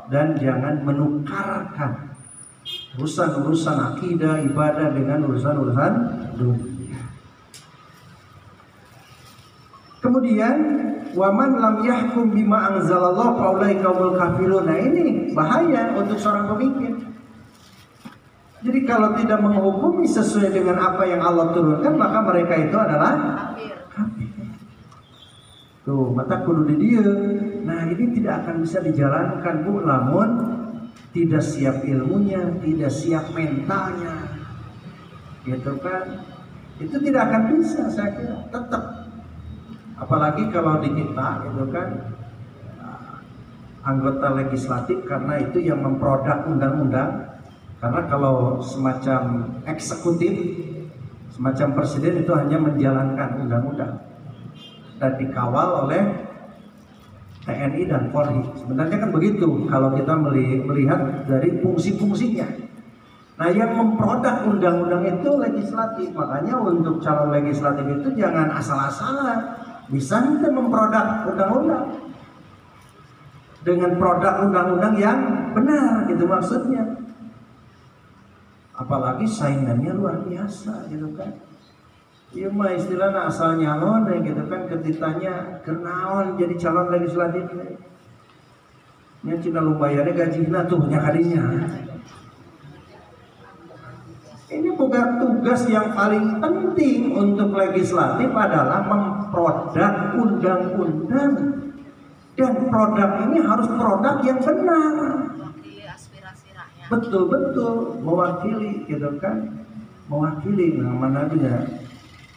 dan jangan menukarkan urusan-urusan akidah, ibadah dengan urusan-urusan dunia. Kemudian waman lam yahkum bima anzalallah faulaika humul kafirun. Nah, ini bahaya untuk seorang pemimpin. Jadi kalau tidak menghukumi sesuai dengan apa yang Allah turunkan, maka mereka itu adalah kafir. Tuh, mata kudu di dia. Nah, ini tidak akan bisa dijalankan, Bu, lamun tidak siap ilmunya, tidak siap mentalnya. Gitu kan? Itu tidak akan bisa, saya kira. Tetap. Apalagi kalau di kita, gitu kan, anggota legislatif, karena itu yang memproduk undang-undang. Karena kalau semacam eksekutif, semacam presiden itu hanya menjalankan undang-undang dan dikawal oleh TNI dan Polri. Sebenarnya kan begitu kalau kita melihat dari fungsi-fungsinya. Nah, yang memproduk undang-undang itu legislatif. Makanya untuk calon legislatif itu jangan asal-asalan. Bisa kita memproduk undang-undang dengan produk undang-undang yang benar, gitu maksudnya. Apalagi saingannya luar biasa, gitu kan. Iya mah istilahnya asal nyalon, gitu kan, ketitanya kenaon jadi calon legislatif. Nya cina lumayannya gajinya tuh nyakadinya. Ini bukan tugas yang paling penting untuk legislatif adalah memproduk undang-undang, dan produk ini harus produk yang benar. Betul-betul mewakili, gitu kan, mewakili, mana dia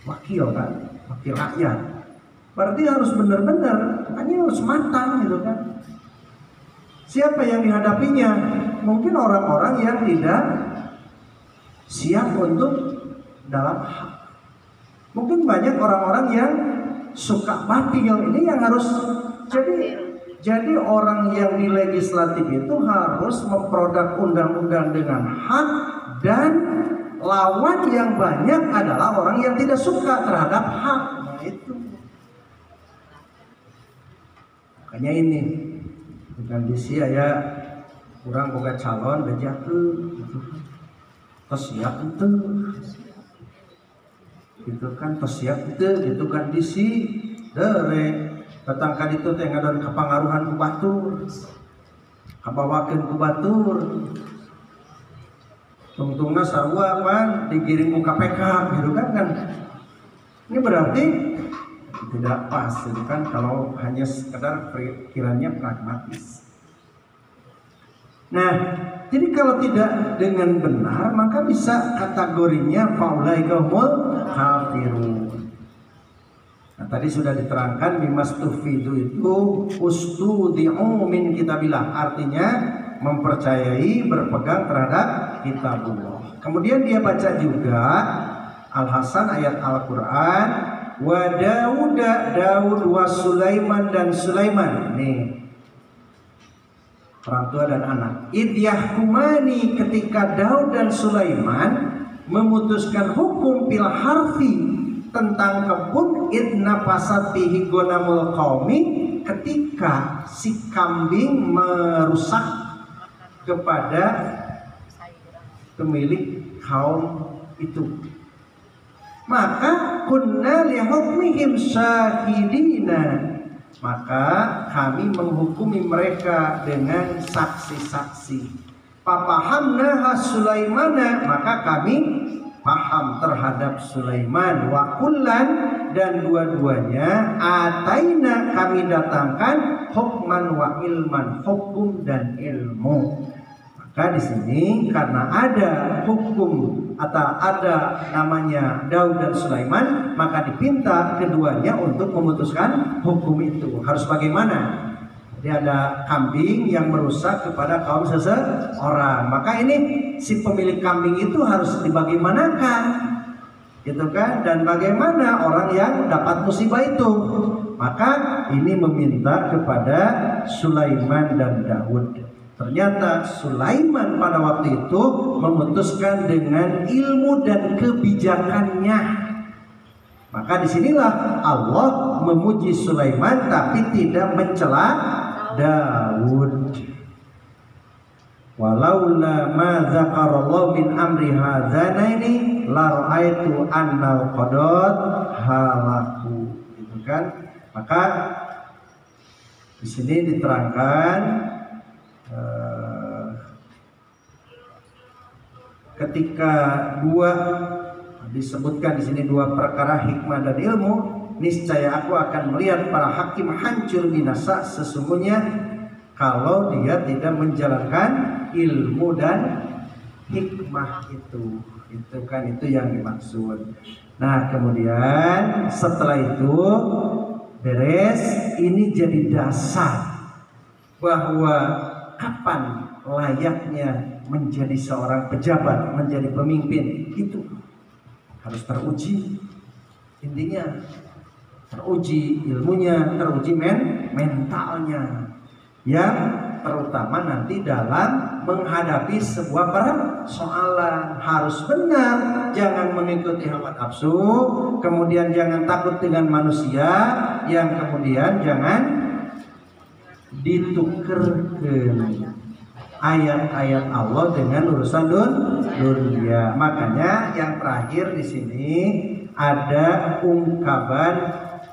wakil kan, wakil rakyat. Berarti harus benar-benar, makanya harus matang, gitu kan. Siapa yang dihadapinya? Mungkin orang-orang yang tidak siap untuk dalam hak. Mungkin banyak orang-orang yang suka batil. Ini yang harus jadi orang yang di legislatif itu harus memproduk undang-undang dengan hak, dan lawan yang banyak adalah orang yang tidak suka terhadap hak. Nah, itu. Makanya ini bukan disi ya kurang boga calon bejakeun. Tos siap itu. Gitu kan, tos siap itu, gitu kan disi dere datang ka ditu teh ngadon kapangaruhan ku batur, kabawakeun ku batur, tungtungna sarua pan digiring ku KPK, gitu kan. Ini berarti tidak pas, gitu kan, kalau hanya sekedar pikirannya pragmatis. Nah, jadi kalau tidak dengan benar, maka bisa kategorinya faulaika humul kafirun. Nah, tadi sudah diterangkan bimastufidu itu ustudi'u min kitabillah, artinya mempercayai, berpegang terhadap kitabullah. Kemudian dia baca juga Al-Hasan ayat Al-Qur'an, wa Daud wa Sulaiman, dan Sulaiman. Nih, orang tua dan anak. Id yahkumani, ketika Daud dan Sulaiman memutuskan hukum bil harfi, tentang kebun, idna fasad bihi gonamul qaumi, ketika si kambing merusak kepada pemilik kaum itu. Maka kunna li hukmihim syahidina, maka kami menghukumi mereka dengan saksi-saksi. Papahamna Sulaimana, maka kami paham terhadap Sulaiman. Wa kullan, dan dua-duanya ataina, kami datangkan hukman wa ilman, hukum dan ilmu. Maka di sini karena ada hukum atau ada namanya Daud dan Sulaiman, maka dipinta keduanya untuk memutuskan hukum itu. Harus bagaimana? Jadi ada kambing yang merusak kepada kaum seseorang, maka ini si pemilik kambing itu harus dibagaimanakan, gitu kan? Dan bagaimana orang yang dapat musibah itu? Maka ini meminta kepada Sulaiman dan Daud. Ternyata Sulaiman pada waktu itu memutuskan dengan ilmu dan kebijakannya. Maka disinilah Allah memuji Sulaiman tapi tidak mencela Daud. Walaula ma dzakarallahu min amri hadzanaini la ra'aitu annal qadad halaku. Gitu kan? Maka di sini diterangkan ketika disebutkan di sini dua perkara hikmah dan ilmu, niscaya aku akan melihat para hakim hancur binasa sesungguhnya kalau dia tidak menjalankan ilmu dan hikmah itu kan itu yang dimaksud. Nah kemudian setelah itu beres, ini jadi dasar bahwa kapan layaknya menjadi seorang pejabat, menjadi pemimpin, itu harus teruji. Intinya teruji ilmunya, teruji mentalnya, yang terutama nanti dalam menghadapi sebuah persoalan harus benar, jangan mengikuti hawa nafsu, kemudian jangan takut dengan manusia, yang kemudian jangan ditukerkan ayat-ayat Allah dengan urusan dunia. Makanya yang terakhir di sini ada ungkapan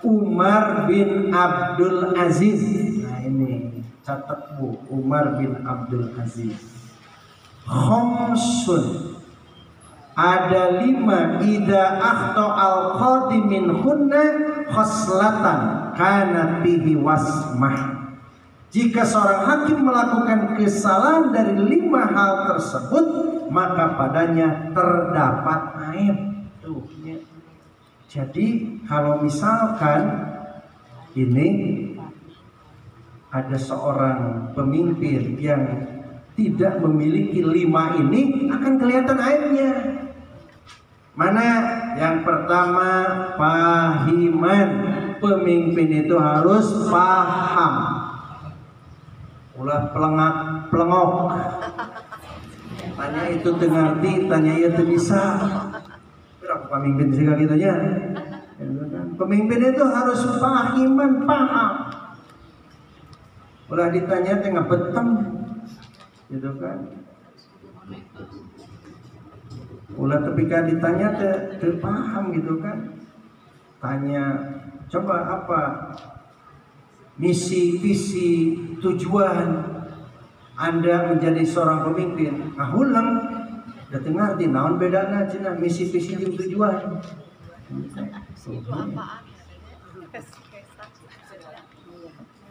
Umar bin Abdul Aziz. Nah ini catat bu, Umar bin Abdul Aziz. Khamsun, ada 5 idza akhta al qadi min hunna khoslatan kana bihi wasmah. Jika seorang hakim melakukan kesalahan dari 5 hal tersebut, maka padanya terdapat aib. Tuh, ya. Jadi kalau misalkan ini ada seorang pemimpin yang tidak memiliki 5 ini, akan kelihatan aibnya. Mana? Yang pertama, pahiman. Pemimpin itu harus paham. Ulah pelengok. Tanya itu tengerti, tanya itu bisa. Berapa pemimpin sih kayak gitu ya? Pemimpin itu harus pahiman, paham. Ulah ditanya tengah betem, gitu kan? Ulah ketika ditanya terpaham gitu kan? Tanya, coba apa? Misi, visi, tujuan Anda menjadi seorang pemimpin. Nah ulang, udah ngerti naon bedana cina misi, visi, dan tujuan.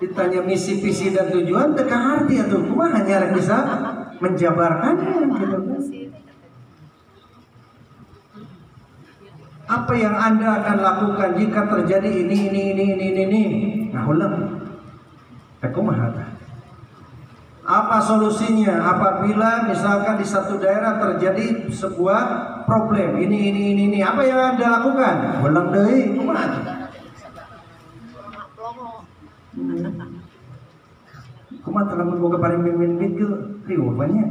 Ditanya misi, visi, dan tujuan, teka arti atau cuma hanya bisa menjabarkannya gitu kan. Apa yang Anda akan lakukan jika terjadi ini. Nah ulang. Apa solusinya apabila misalkan di satu daerah terjadi sebuah problem ini. Apa yang Anda lakukan? Ulang deui kumaha? Kumaha teh lamun boga parimpin gitu riuh banyak.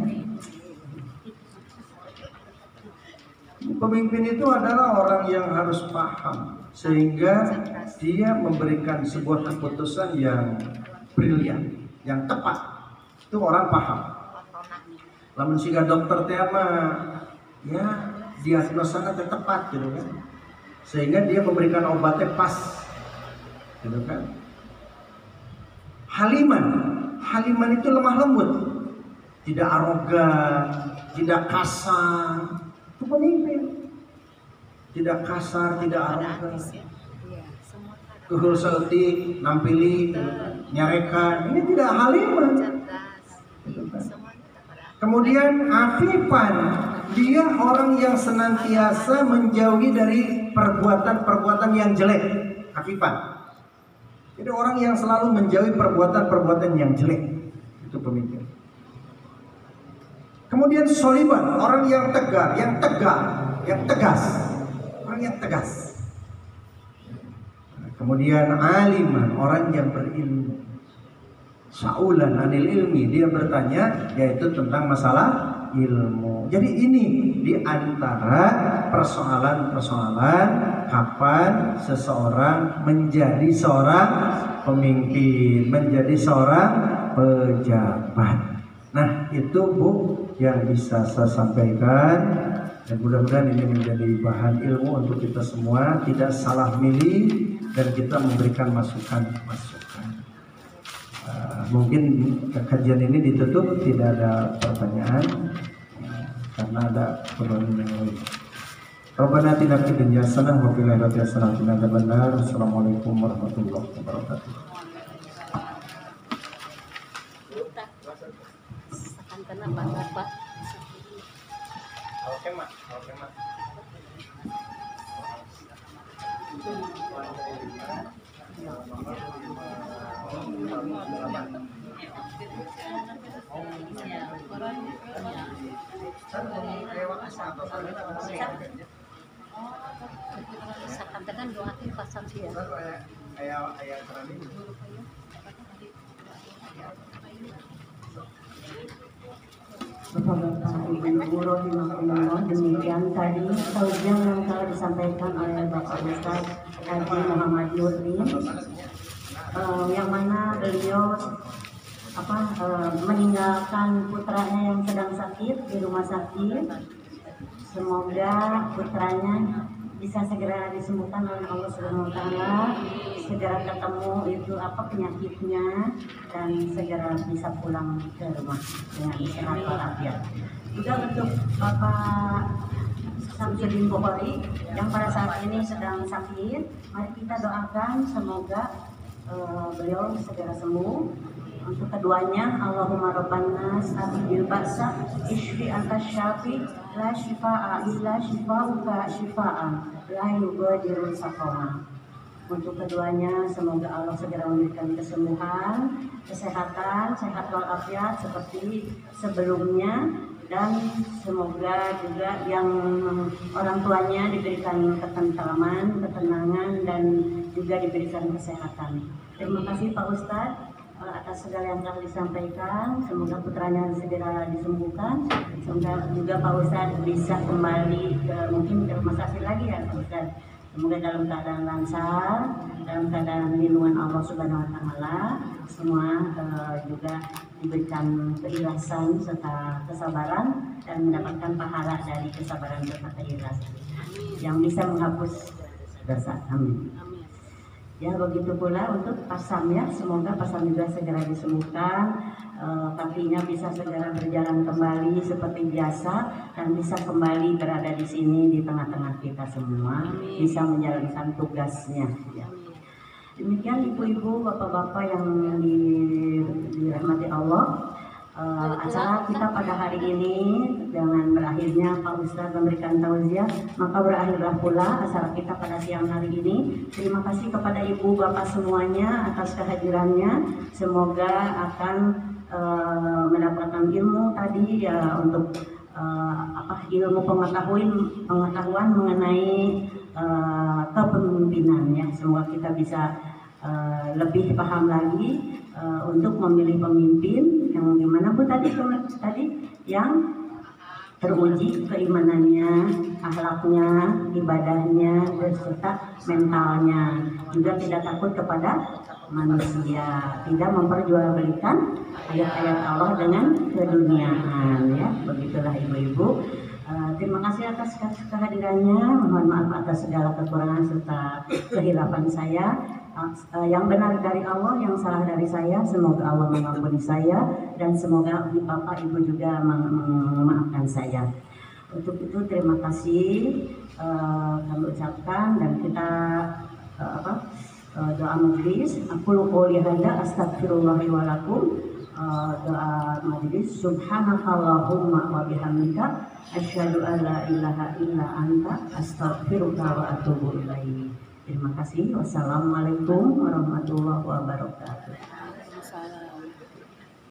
Pemimpin itu adalah orang yang harus paham sehingga dia memberikan sebuah keputusan yang brilian, yang tepat. Itu orang paham. Lamun siga dokter teh mah ya diagnosana teh tepat gitu kan. Sehingga dia memberikan obatnya pas. Gitu kan. Haliman itu lemah lembut. Tidak arogan, tidak kasar. Itu pemimpin. Tidak kasar, tidak arogan. Kuhul seutik, nampili, nyarekan. Ini tidak haliman. Kemudian afifan, dia orang yang senantiasa menjauhi dari perbuatan-perbuatan yang jelek. Afifan. Jadi orang yang selalu menjauhi perbuatan-perbuatan yang jelek. Itu pemimpin. Kemudian soliban, orang yang tegar, yang tegas. Orang yang tegas. Kemudian aliman, orang yang berilmu. Sa'ulan anil ilmi, dia bertanya yaitu tentang masalah ilmu. Jadi ini di antara persoalan-persoalan kapan seseorang menjadi seorang pemimpin, menjadi seorang pejabat. Nah, itu Bu yang bisa saya sampaikan, dan mudah-mudahan ini menjadi bahan ilmu untuk kita semua, tidak salah milih dan kita memberikan masukan-masukan. Mungkin kajian ini ditutup, tidak ada pertanyaan karena ada pertanyaan yang lain. Rabbana atina fid dunya hasanah wa fil akhirati hasanah wa qina adzabannar. Assalamualaikum warahmatullahi wabarakatuh. Karena Bapak Oke, Mak. sakantenan doakin pasang sih ya. Ayah terani. Bapak-bapak, Ibu-ibu rahimahumullah, demikian tadi tausiah yang telah disampaikan oleh Bapak Ustaz Haji Muhammad Nurdin, yang mana beliau meninggalkan putranya yang sedang sakit di rumah sakit. Semoga putranya bisa segera disembuhkan oleh Allah Subhanahu wa taala, segera ketemu itu penyakitnya, dan segera bisa pulang ke rumah dengan sehat walafiat. Juga untuk Bapak Samsudin Bukhari yang pada saat ini sedang sakit, mari kita doakan semoga beliau segera sembuh. Untuk keduanya, Allahumma rabban nas abil ba'sa ishfi anta syafi la shifa'a illa shifa'uka shifa'an la yughadiru saqama. Untuk keduanya, semoga Allah segera memberikan kesembuhan, kesehatan, sehat walafiat seperti sebelumnya, dan semoga juga yang orang tuanya diberikan ketentraman, ketenangan, dan juga diberikan kesehatan. Terima kasih Pak Ustadz atas segala yang telah disampaikan. Semoga putranya segera disembuhkan. Semoga juga Pak Ustadz bisa kembali mungkin ke rumah sakit lagi ya Pak Ustadz. Semoga dalam keadaan lancar, dalam keadaan lindungan Allah Subhanahu wa taala. Semua juga diberikan keikhlasan serta kesabaran dan mendapatkan pahala dari kesabaran serta keikhlasan yang bisa menghapus dosa. Amin. Ya, begitu pula untuk Pasam ya, semoga Pasam juga segera disembuhkan, kakinya bisa segera berjalan kembali seperti biasa dan bisa kembali berada di sini di tengah-tengah kita semua, bisa menjalankan tugasnya. Ya. Demikian ibu-ibu, bapak-bapak yang dirahmati Allah. Acara kita pada hari ini dengan berakhirnya Pak Ustadz memberikan tausiah, maka berakhirlah pula acara kita pada siang hari ini. Terima kasih kepada ibu bapak semuanya atas kehadirannya. Semoga akan mendapatkan ilmu tadi ya, untuk ilmu pengetahuan mengenai kepemimpinan ya. Semoga kita bisa lebih paham lagi untuk memilih pemimpin yang gimana Bu tadi yang teruji keimanannya, akhlaknya, ibadahnya, serta mentalnya, juga tidak takut kepada manusia, tidak memperjualbelikan ayat-ayat Allah dengan keduniaan ya. Begitulah ibu-ibu. Terima kasih atas kehadirannya. Mohon maaf atas segala kekurangan serta kehilapan saya. Yang benar dari Allah, yang salah dari saya. Semoga Allah mengampuni saya dan semoga Bapak Ibu juga memaafkan saya. Untuk itu terima kasih kami ucapkan, dan kita doa majlis. Aku qouli hadza astaghfirullahi wa lakum. Doa majlis. Subhanakallahumma wa bihamdika asyhadu an la ilaha illa anta astaghfiruka wa atubu ilaik. Terima kasih. Wassalamualaikum warahmatullahi wabarakatuh.